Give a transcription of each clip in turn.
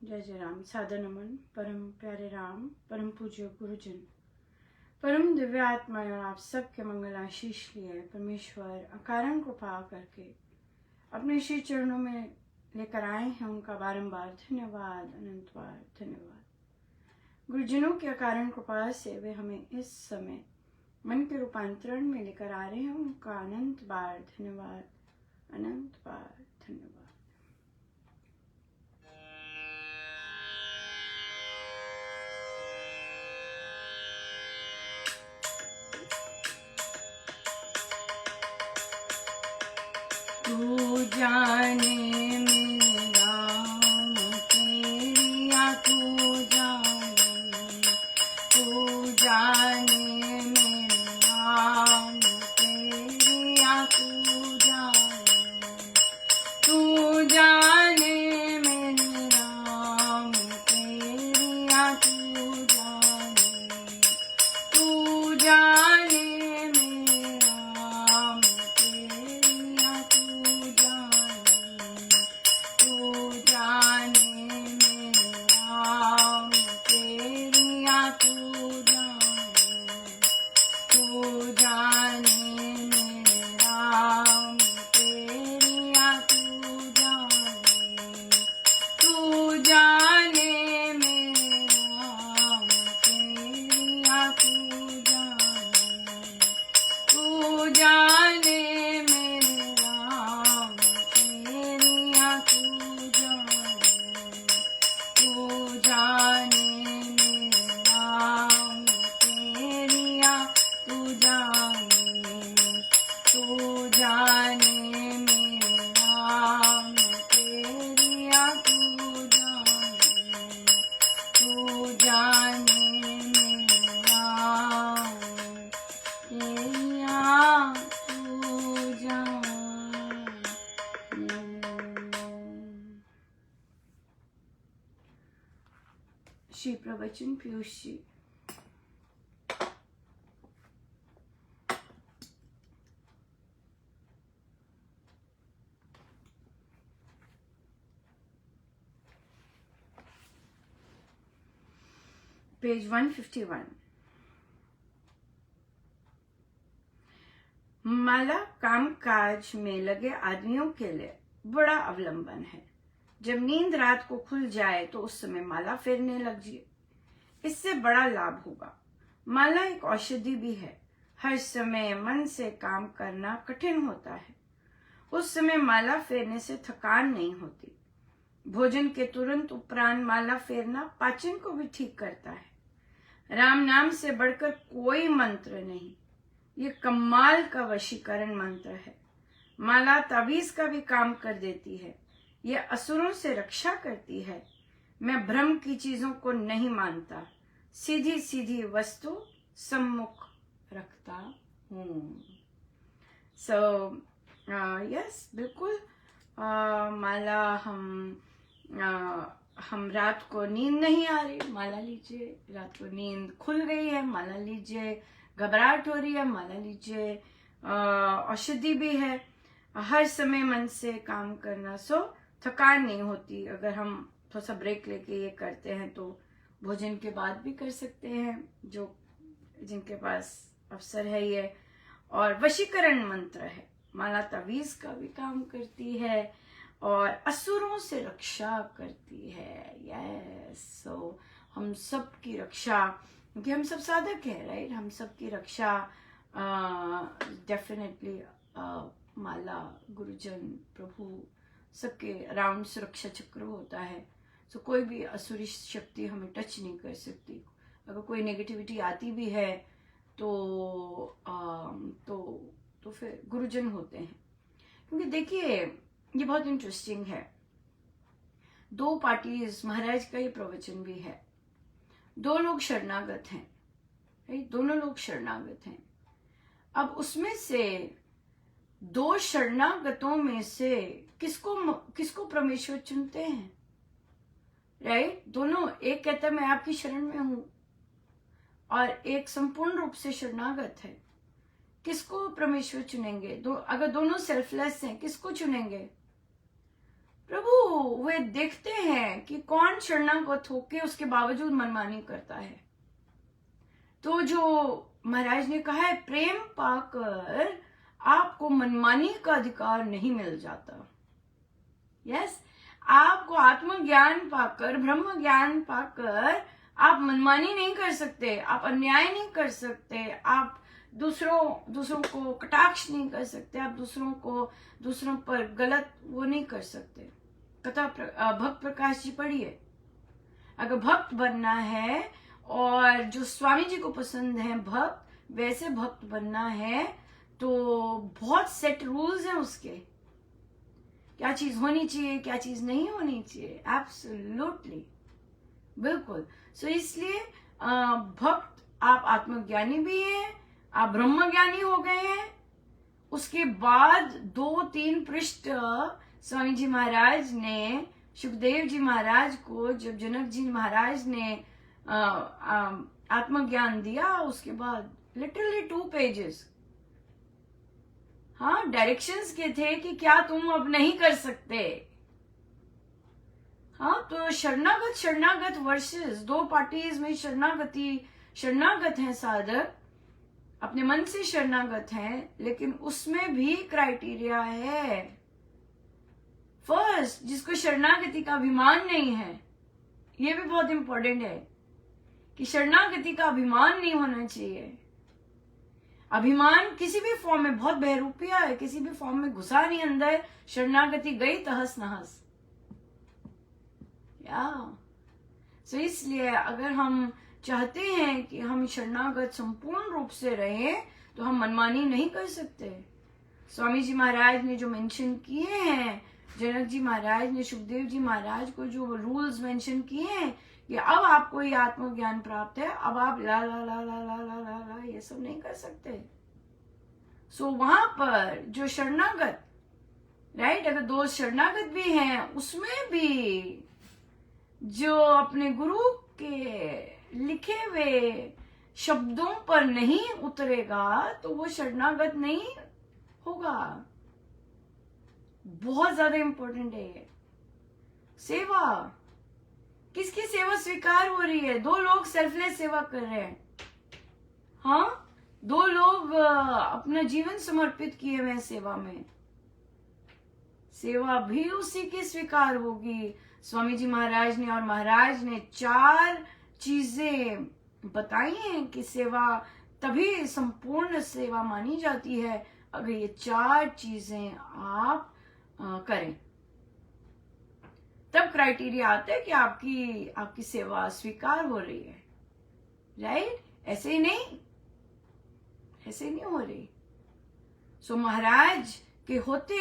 जय जय राम। सादर नमन परम प्यारे राम, परम पूज्य गुरुजन, परम दिव्य आत्मा, आप सबके मंगल आशीष लिए परमेश्वर अकारण कृपा करके अपने श्री चरणों में लेकर आए हैं। उनका बारंबार धन्यवाद, अनंत बार धन्यवाद। गुरुजनों के अकारण कृपा से वे हमें इस समय मन के रूपांतरण में लेकर आ रहे हैं। उनका अनंत बार धन्यवाद, अनंत बार धन्यवाद। तू जाने मेरे राम तेरिया, तू जाने मेरे राम तेरिया, तू जाने मेरे राम तेरिया, तू जाने मेरे राम तेरिया, तू जाने मेरे राम तेरिया, तू जाने मेरे राम तेरिया, तू जाने मेरे राम तेरिया, तू जाने मेरे राम तेरिया, तू जाने मेरे राम तेरिया, तू जाने मेरे राम तेरिया, तू जाने मेरे राम तेरिया, तू जाने। श्री प्रवचन पीयूष जी। पेज 151। माला कामकाज में लगे आदमियों के लिए बड़ा अवलंबन है। जब नींद रात को खुल जाए तो उस समय माला फेरने लग जाए, इससे बड़ा लाभ होगा। माला एक औषधि भी है। हर समय मन से काम करना कठिन होता है, उस समय माला फेरने से थकान नहीं होती। भोजन के तुरंत उपरांत माला फेरना पाचन को भी ठीक करता है। राम नाम से बढ़कर कोई मंत्र नहीं, ये कमाल का वशीकरण मंत्र है। माला तावीज का भी काम कर देती है। ये असुरों से रक्षा करती है। मैं भ्रम की चीजों को नहीं मानता, सीधी सीधी वस्तु सम्मुख रखता हूँ। यस, बिल्कुल। माला हम रात को नींद नहीं आ रही, माला लीजिए। रात को नींद खुल गई है, माला लीजिए। घबराहट हो रही है, माला लीजिए। औषधि भी है। हर समय मन से काम करना, सो थकान नहीं होती। अगर हम थोड़ा सा ब्रेक लेके ये करते हैं तो भोजन के बाद भी कर सकते हैं, जो जिनके पास अवसर है ये। और वशीकरण मंत्र है। माला तावीज का भी काम करती है और असुरों से रक्षा करती है। यस, सो हम सब की रक्षा, क्योंकि हम सब साधक हैं, राइट। हम सब की रक्षा डेफिनेटली माला, गुरुजन, प्रभु सबके अराउंड सुरक्षा चक्र होता है। सो कोई भी असुरी शक्ति हमें टच नहीं कर सकती। अगर कोई नेगेटिविटी आती भी है तो फिर गुरुजन होते हैं। क्योंकि देखिए, ये बहुत इंटरेस्टिंग है। दो पार्टीज, महाराज का ये प्रवचन भी है। दो लोग शरणागत हैं, दोनों लोग शरणागत हैं। अब उसमें से दो शरणागतों में से किसको परमेश्वर चुनते हैं, राइट। दोनों, एक कहता है मैं आपकी शरण में हूं और एक संपूर्ण रूप से शरणागत है। किसको परमेश्वर चुनेंगे? अगर दोनों सेल्फलेस हैं, किसको चुनेंगे? प्रभु वे देखते हैं कि कौन शरणागत होके उसके बावजूद मनमानी करता है। तो जो महाराज ने कहा है, प्रेम पाकर आपको मनमानी का अधिकार नहीं मिल जाता। यस, आपको आत्मज्ञान पाकर, ब्रह्म ज्ञान पाकर आप मनमानी नहीं कर सकते, आप अन्याय नहीं कर सकते, आप दूसरों को कटाक्ष नहीं कर सकते, आप दूसरों पर गलत वो नहीं कर सकते। कथा भक्त प्रकाश जी पढ़िए। अगर भक्त बनना है और जो स्वामी जी को पसंद है भक्त, वैसे भक्त बनना है, तो बहुत सेट रूल्स हैं उसके, क्या चीज होनी चाहिए, क्या चीज नहीं होनी चाहिए। एब्सोल्युटली, बिल्कुल। सो इसलिए भक्त, आप आत्मज्ञानी भी हैं, आप ब्रह्म ज्ञानी हो गए हैं। उसके बाद 2-3 पृष्ठ स्वामी जी महाराज ने सुखदेव जी महाराज को, जब जनक जी महाराज ने आत्मज्ञान दिया, उसके बाद लिटरली 2 पेजेस, हाँ, डायरेक्शंस के थे कि क्या तुम अब नहीं कर सकते। हाँ, तो शरणागत वर्सेस 2 पार्टीज में शरणागत हैं साधक, अपने मन से शरणागत हैं, लेकिन उसमें भी क्राइटेरिया है। फर्स्ट, जिसको शरणागति का अभिमान नहीं है, ये भी बहुत इंपॉर्टेंट है कि शरणागति का अभिमान नहीं होना चाहिए। अभिमान किसी भी फॉर्म में बहुत बहरूपिया है, किसी भी फॉर्म में घुसा नहीं अंदर, शरणागति गई तहस नहस। सो इसलिए अगर हम चाहते हैं कि हम शरणागत संपूर्ण रूप से रहें, तो हम मनमानी नहीं कर सकते। स्वामी जी महाराज ने जो मेंशन किए हैं, जनक जी महाराज ने सुखदेव जी महाराज को जो रूल्स मेंशन किए हैं कि अब आपको ये आत्मज्ञान प्राप्त है, अब आप ला ला ला ला ला ला ला ला ये सब नहीं कर सकते। सो वहां पर जो शरणागत, राइट, अगर 2 शरणागत भी हैं, उसमें भी जो अपने गुरु के लिखे हुए शब्दों पर नहीं उतरेगा, तो वो शरणागत नहीं होगा। बहुत ज्यादा इंपॉर्टेंट है ये। सेवा, किसकी सेवा स्वीकार हो रही है? 2 लोग सेल्फलेस सेवा कर रहे हैं। हाँ, 2 लोग अपना जीवन समर्पित किए हुए हैं सेवा में। सेवा भी उसी की स्वीकार होगी। स्वामी जी महाराज ने और महाराज ने 4 चीजें बताई हैं कि सेवा तभी संपूर्ण सेवा मानी जाती है अगर ये 4 चीजें आप करें, तब क्राइटेरिया आता है कि आपकी सेवा स्वीकार हो रही है। राइट, ऐसे ही नहीं हो रही। सो महाराज के होते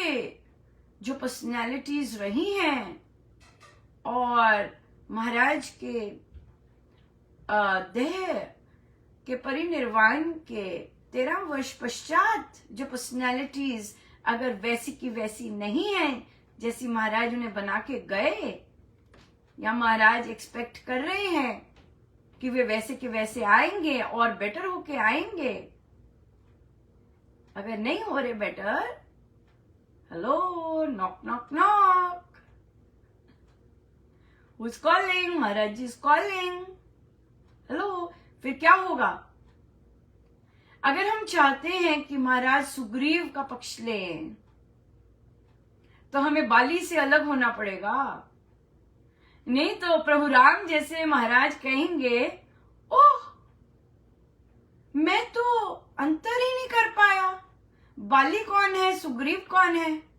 जो पर्सनैलिटीज रही हैं, और महाराज के देह के परिनिर्वाण के 13 वर्ष पश्चात जो पर्सनैलिटीज अगर वैसी की वैसी नहीं है जैसी महाराज उन्हें बना के गए, या महाराज एक्सपेक्ट कर रहे हैं कि वे वैसे के वैसे आएंगे और बेटर होके आएंगे, अगर नहीं हो रहे better, hello, knock knock knock, Who's calling? Maharaj ji is calling. Hello, फिर क्या होगा? अगर हम चाहते हैं कि महाराज सुग्रीव का पक्ष लें, तो हमें बाली से अलग होना पड़ेगा। नहीं तो प्रभु राम जैसे महाराज कहेंगे, ओह, मैं तो अंतर ही नहीं कर पाया, बाली कौन है, सुग्रीव कौन है।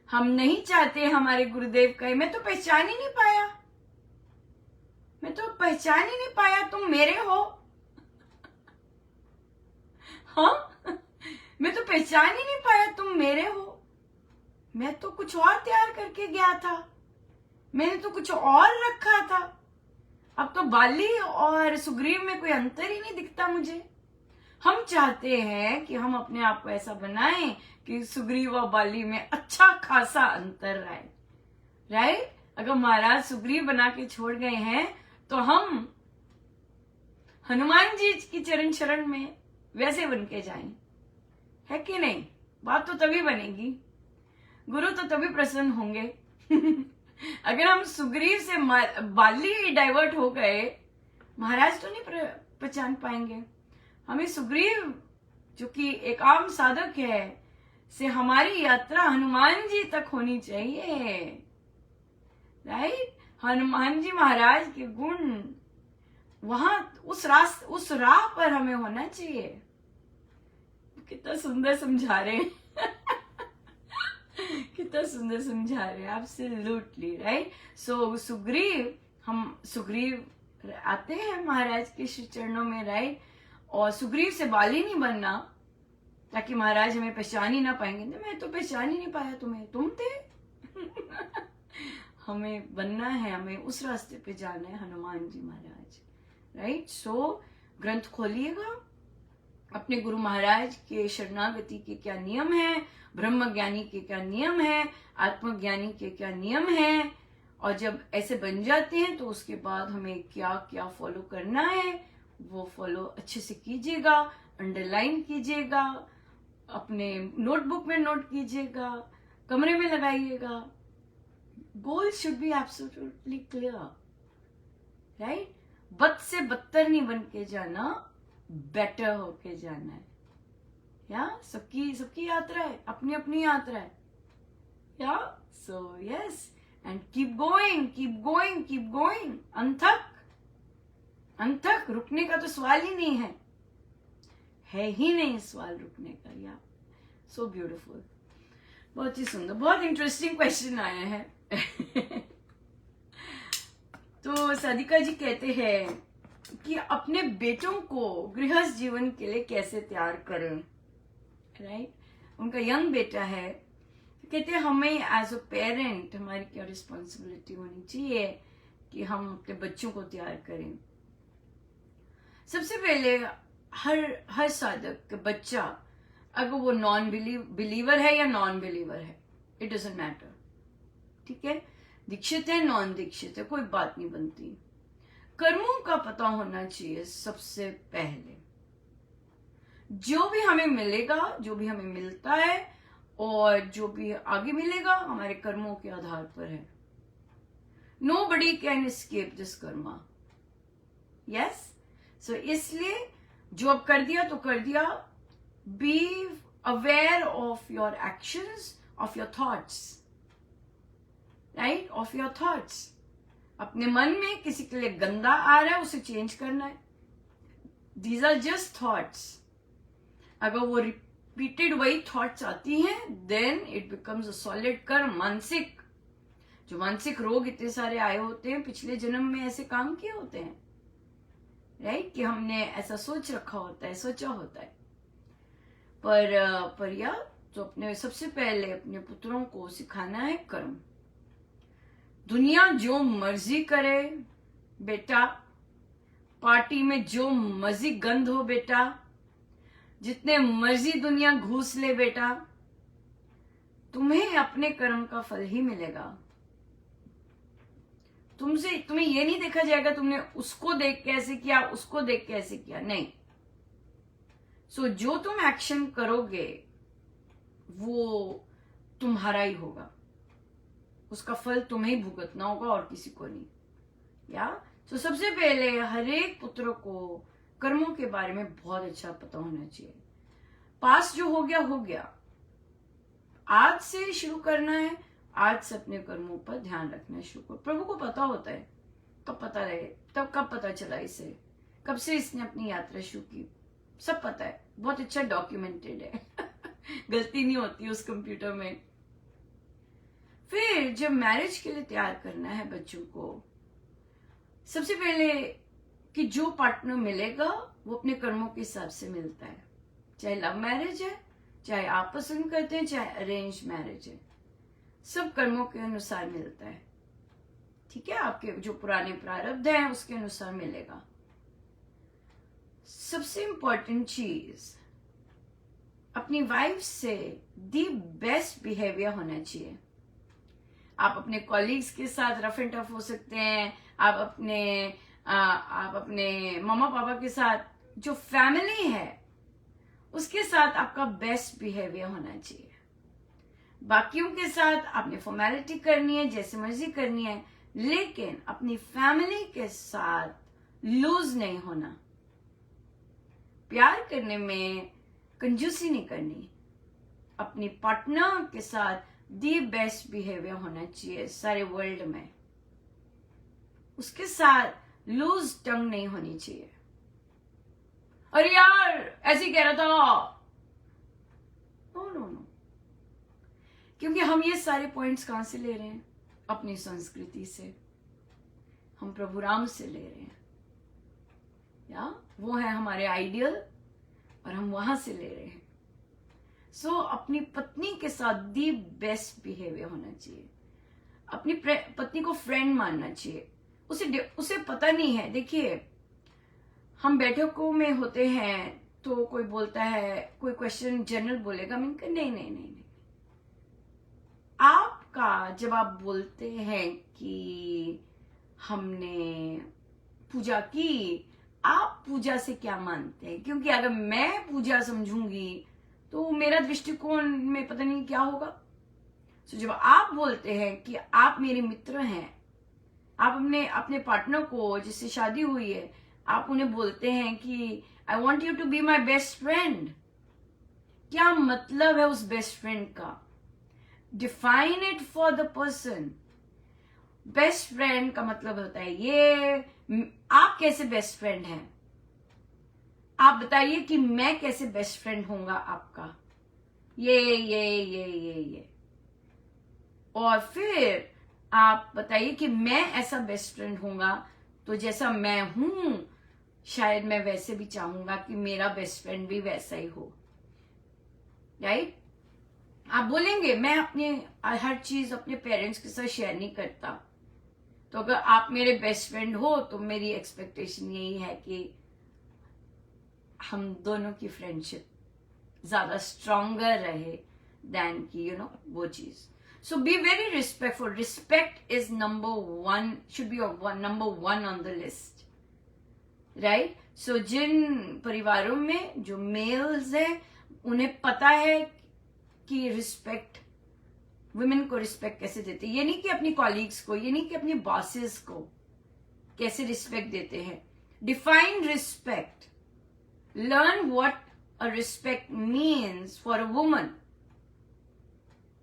हम नहीं चाहते हमारे गुरुदेव कहे, मैं तो पहचान ही नहीं पाया, तुम मेरे हो। हाँ, मैं तो पहचान ही नहीं पाया, तुम मेरे हो। मैं तो कुछ और तैयार करके गया था, मैंने तो कुछ और रखा था। अब तो बाली और सुग्रीव में कोई अंतर ही नहीं दिखता मुझे। हम चाहते हैं कि हम अपने आप को ऐसा बनाएं कि सुग्रीव और बाली में अच्छा खासा अंतर रहे। राइट, अगर महाराज सुग्रीव बना के छोड़ गए हैं, तो हम हनुमान जी की चरण शरण में वैसे बन के जाएं, है कि नहीं? बात तो तभी बनेगी, गुरु तो तभी प्रसन्न होंगे। अगर हम सुग्रीव से बाली डाइवर्ट हो गए, महाराज तो नहीं पहचान पाएंगे हमें। सुग्रीव जो कि एक आम साधक है, से हमारी यात्रा हनुमान जी तक होनी चाहिए, राइट। हनुमान जी महाराज के गुण वहां उस राह पर हमें होना चाहिए। कितना सुंदर समझा रहे हैं कितना सुंदर समझा रहे हैं, एब्सोल्युटली राइट। सो सुग्रीव आते हैं महाराज के श्री चरणों में, राइट। और सुग्रीव से बाली नहीं बनना ताकि महाराज हमें पहचान ही ना पाएंगे। मैं तो पहचान ही नहीं पाया तुम्हें, तुम थे। हमें बनना है, हमें उस रास्ते पे जाना है, हनुमान जी महाराज, राइट। सो ग्रंथ खोलिएगा, अपने गुरु महाराज के शरणागति के क्या नियम है, ब्रह्म ज्ञानी के क्या नियम है, आत्मज्ञानी के क्या नियम है, और जब ऐसे बन जाते हैं तो उसके बाद हमें क्या क्या फॉलो करना है वो फॉलो अच्छे से कीजिएगा, अंडरलाइन कीजिएगा, अपने नोटबुक में नोट कीजिएगा, कमरे में लगाइएगा। Goal should be absolutely clear, right. बद से बदतर नहीं बन के जाना, बेटर होके जाना है। या सबकी यात्रा है, अपनी अपनी यात्रा है। या so yes, and keep going, keep going, keep going, अंतक रुकने का तो सवाल ही नहीं है ही नहीं सवाल रुकने का। या सो ब्यूटीफुल, बहुत ही सुंदर, बहुत इंटरेस्टिंग क्वेश्चन आया है। तो साधिका जी कहते हैं कि अपने बेटों को गृहस्थ जीवन के लिए कैसे तैयार करें, राइट। उनका यंग बेटा है, कहते हैं हमें एज अ पेरेंट हमारी क्या रिस्पॉन्सिबिलिटी होनी चाहिए कि हम अपने बच्चों को तैयार करें। सबसे पहले हर साधक का बच्चा, अगर वो नॉन बिलीवर है या नॉन बिलीवर है, इट डजंट मैटर, ठीक है। दीक्षित है, नॉन दीक्षित है, कोई बात नहीं बनती। कर्मों का पता होना चाहिए सबसे पहले। जो भी हमें मिलेगा, जो भी हमें मिलता है और जो भी आगे मिलेगा हमारे कर्मों के आधार पर है। Nobody can escape this karma, yes। सो इसलिए जो अब कर दिया तो कर दिया। Be aware of your actions, of your thoughts, right, of your thoughts. अपने मन में किसी के लिए गंदा आ रहा है, उसे चेंज करना है। These are just thoughts. अगर वो रिपीटेड वही थॉट्स आती हैं, then it becomes a solid karma, मानसिक। जो मानसिक रोग इतने सारे आए होते हैं, पिछले जन्म में ऐसे काम किए होते हैं, राइट, कि हमने ऐसा सोच रखा होता है, सोचा होता है। पर या तो अपने सबसे पहले अपने पुत्रों को सिखाना है कर्म। दुनिया जो मर्जी करे बेटा, पार्टी में जो मर्जी गंध हो बेटा, जितने मर्जी दुनिया घूस ले बेटा, तुम्हें अपने कर्म का फल ही मिलेगा। तुम्हें ये नहीं देखा जाएगा तुमने उसको देख के ऐसे किया, उसको देख के ऐसे किया, नहीं। सो जो तुम एक्शन करोगे वो तुम्हारा ही होगा, उसका फल तुम्हें ही भुगतना होगा और किसी को नहीं। या तो सबसे पहले हर एक पुत्र को कर्मों के बारे में बहुत अच्छा पता होना चाहिए। पास जो हो गया, आज से शुरू करना है, आज से अपने कर्मों पर ध्यान रखना शुरू करो। प्रभु को पता होता है, कब पता रहे, तब कब पता चला इसे, कब से इसने अपनी यात्रा शुरू की, सब पता है, बहुत अच्छा डॉक्यूमेंटेड है। गलती नहीं होती उस कंप्यूटर में। फिर जब मैरिज के लिए तैयार करना है बच्चों को, सबसे पहले कि जो पार्टनर मिलेगा वो अपने कर्मों के हिसाब से मिलता है। चाहे लव मैरिज है, चाहे आप पसंद करते हैं, चाहे अरेंज मैरिज है, सब कर्मों के अनुसार मिलता है, ठीक है। आपके जो पुराने प्रारब्ध हैं उसके अनुसार मिलेगा। सबसे इंपॉर्टेंट चीज, अपनी वाइफ से दी बेस्ट बिहेवियर होना चाहिए। आप अपने कॉलीग्स के साथ रफ एंड टफ हो सकते हैं, आप अपने मम्मा पापा के साथ, जो फैमिली है उसके साथ आपका बेस्ट बिहेवियर होना चाहिए। बाकियों के साथ आपने फॉर्मेलिटी करनी है, जैसे मर्जी करनी है, लेकिन अपनी फैमिली के साथ लूज नहीं होना। प्यार करने में कंजूसी नहीं करनी। अपनी पार्टनर के साथ दी बेस्ट बिहेवियर होना चाहिए सारे वर्ल्ड में। उसके साथ लूज टंग नहीं होनी चाहिए। अरे यार ऐसे ही कह रहा था, नो नो नो। क्योंकि हम ये सारे पॉइंट्स कहां से ले रहे हैं? अपनी संस्कृति से, हम प्रभु राम से ले रहे हैं, या वो है हमारे आइडियल और हम वहां से ले रहे हैं। सो अपनी पत्नी के साथ दी बेस्ट बिहेवियर होना चाहिए। अपनी पत्नी को फ्रेंड मानना चाहिए। उसे पता नहीं है। देखिए, हम बैठकों में होते हैं तो कोई बोलता है, कोई क्वेश्चन जनरल बोलेगा, मैं नहीं नहीं नहीं नहीं। आपका जब आप बोलते हैं कि हमने पूजा की, आप पूजा से क्या मानते हैं? क्योंकि अगर मैं पूजा समझूंगी तो मेरा दृष्टिकोण में पता नहीं क्या होगा। तो जब आप बोलते हैं कि आप मेरे मित्र हैं, आप अपने पार्टनर को जिससे शादी हुई है, आप उन्हें बोलते हैं कि I want you to be my best friend. क्या मतलब है उस बेस्ट फ्रेंड का? Define it for the person. Best friend का मतलब होता है ये। आप कैसे बेस्ट फ्रेंड हैं? आप बताइए कि मैं कैसे बेस्ट फ्रेंड होऊंगा आपका। ये और फिर आप बताइए कि मैं ऐसा बेस्ट फ्रेंड होऊंगा तो जैसा मैं हूं, शायद मैं वैसे भी चाहूंगा कि मेरा बेस्ट फ्रेंड भी वैसा ही हो। राइट? आप बोलेंगे मैं अपने हर चीज अपने पेरेंट्स के साथ शेयर नहीं करता। तो अगर आप मेरे बेस्ट फ्रेंड हो तो मेरी एक्सपेक्टेशन यही है कि हम दोनों की फ्रेंडशिप ज्यादा स्ट्रॉन्गर रहे देन कि वो चीज। So be very respectful. Respect is number one, should be number one on the list. Right? So जिन परिवारों में जो मेल्स हैं उन्हें पता है कि रिस्पेक्ट, वुमेन को रिस्पेक्ट कैसे देते हैं। ये नहीं कि अपनी कॉलीग्स को, ये नहीं कि अपनी बॉसेस को कैसे रिस्पेक्ट देते हैं। Define respect. Learn what a respect means for a woman.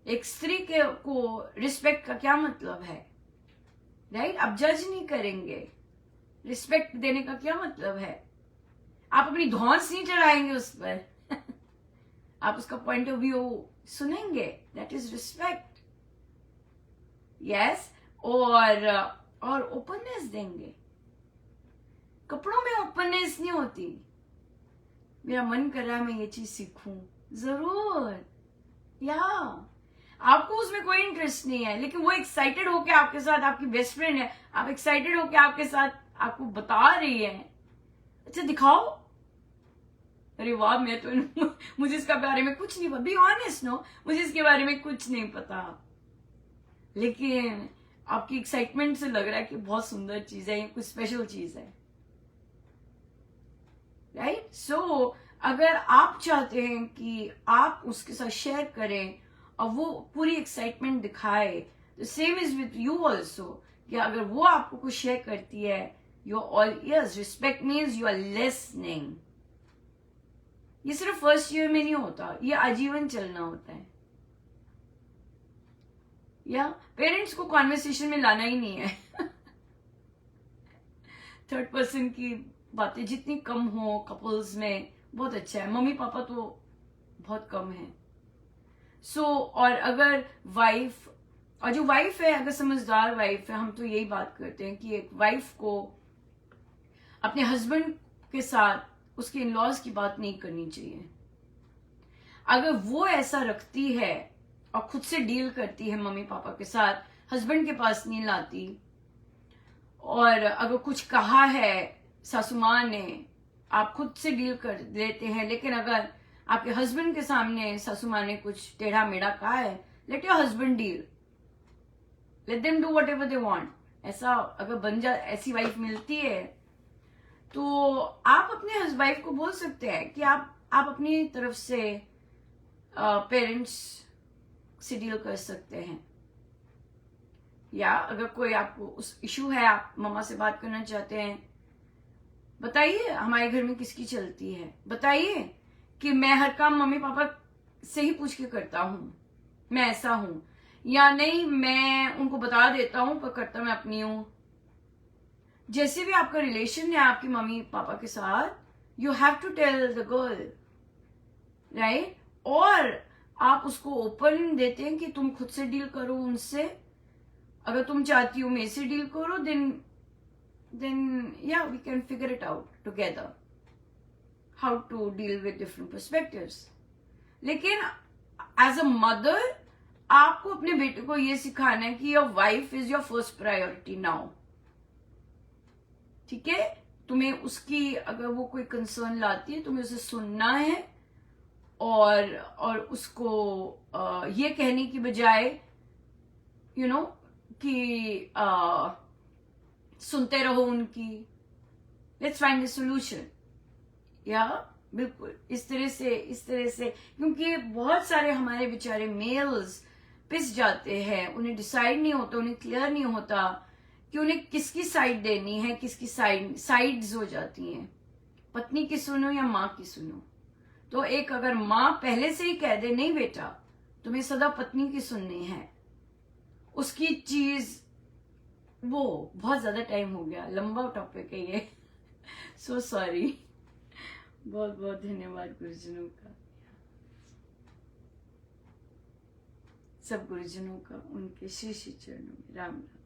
एक स्त्री को रिस्पेक्ट का क्या मतलब है? राइट? आप जज नहीं करेंगे। रिस्पेक्ट देने का क्या मतलब है? आप अपनी धौंस नहीं चढ़ाएंगे उस पर आप उसका पॉइंट ऑफ व्यू सुनेंगे। That is respect. यस। और ओपननेस देंगे। कपड़ों में ओपननेस नहीं होती। मेरा मन कर रहा है मैं ये चीज सीखूं, जरूर। या आपको उसमें कोई इंटरेस्ट नहीं है, लेकिन वो एक्साइटेड होके आपके साथ, आपकी बेस्ट फ्रेंड है, आप एक्साइटेड होके आपके साथ आपको बता रही है, अच्छा दिखाओ। अरे वाह, मैं तो मुझे इसका बारे में कुछ नहीं पता। बी ऑनेस्ट, नो, मुझे इसके बारे में कुछ नहीं पता, लेकिन आपकी एक्साइटमेंट से लग रहा है कि बहुत सुंदर चीज है, ये कुछ स्पेशल चीज है। राइट? सो अगर आप चाहते हैं कि आप उसके साथ शेयर करें और वो पूरी एक्साइटमेंट दिखाए, तो same is with you also, कि अगर वो आपको कुछ शेयर करती है, you all ears. Respect means you are listening. ये सिर्फ फर्स्ट ईयर में नहीं होता, ये आजीवन चलना होता है। या पेरेंट्स को कॉन्वर्सेशन में लाना ही नहीं है थर्ड पर्सन की बातें जितनी कम हो कपल्स में बहुत अच्छा है। मम्मी पापा तो बहुत कम है। सो और अगर वाइफ, और जो वाइफ है अगर समझदार वाइफ है, हम तो यही बात करते हैं कि एक वाइफ को अपने हस्बैंड के साथ उसके इन लॉज की बात नहीं करनी चाहिए। अगर वो ऐसा रखती है और खुद से डील करती है मम्मी पापा के साथ, हस्बैंड के पास नहीं लाती, और अगर कुछ कहा है सासू माँ ने, आप खुद से डील कर देते हैं, लेकिन अगर आपके हस्बैंड के सामने सासू माँ ने कुछ टेढ़ा मेढ़ा कहा है, let your husband deal, let them do whatever they want. ऐसा अगर ऐसी वाइफ मिलती है तो आप अपने वाइफ को बोल सकते हैं कि आप अपनी तरफ से पेरेंट्स से डील कर सकते हैं। या अगर कोई आपको उस इशू है, आप मम्मा से बात करना चाहते हैं, बताइए हमारे घर में किसकी चलती है, बताइए कि मैं हर काम मम्मी पापा से ही पूछ के करता हूं, मैं ऐसा हूं, या नहीं मैं उनको बता देता हूं पर करता मैं अपनी हूं। जैसे भी आपका रिलेशन है आपकी मम्मी पापा के साथ, you have to tell the girl, right? और आप उसको ओपन देते हैं कि तुम खुद से डील करो उनसे। अगर तुम चाहती हो मेरे से डील करो, then yeah, we can figure it out together how to deal with different perspectives. लेकिन एज अ मदर आपको अपने बेटे को ये सिखाना है कि your wife is your first priority now. ठीक है? तुम्हें उसकी अगर वो कोई कंसर्न लाती है, तुम्हें उसे सुनना है और उसको ये कहने की बजाय कि सुनते रहो उनकी, लेट्स फाइंड द सोल्यूशन। या बिल्कुल इस तरह से क्योंकि बहुत सारे हमारे बेचारे मेल्स पिस जाते हैं, उन्हें डिसाइड नहीं होता, उन्हें क्लियर नहीं होता कि उन्हें किसकी साइड देनी है, किसकी साइड्स हो जाती हैं, पत्नी की सुनो या माँ की सुनो। तो एक अगर माँ पहले से ही कह दे नहीं बेटा तुम्हें सदा पत्नी की सुननी है, उसकी चीज वो बहुत ज्यादा टाइम हो गया, लंबा टॉपिक है ये सो सॉरी। बहुत बहुत धन्यवाद गुरुजनों का, सब गुरुजनों का, उनके श्री श्री चरणों में राम राम।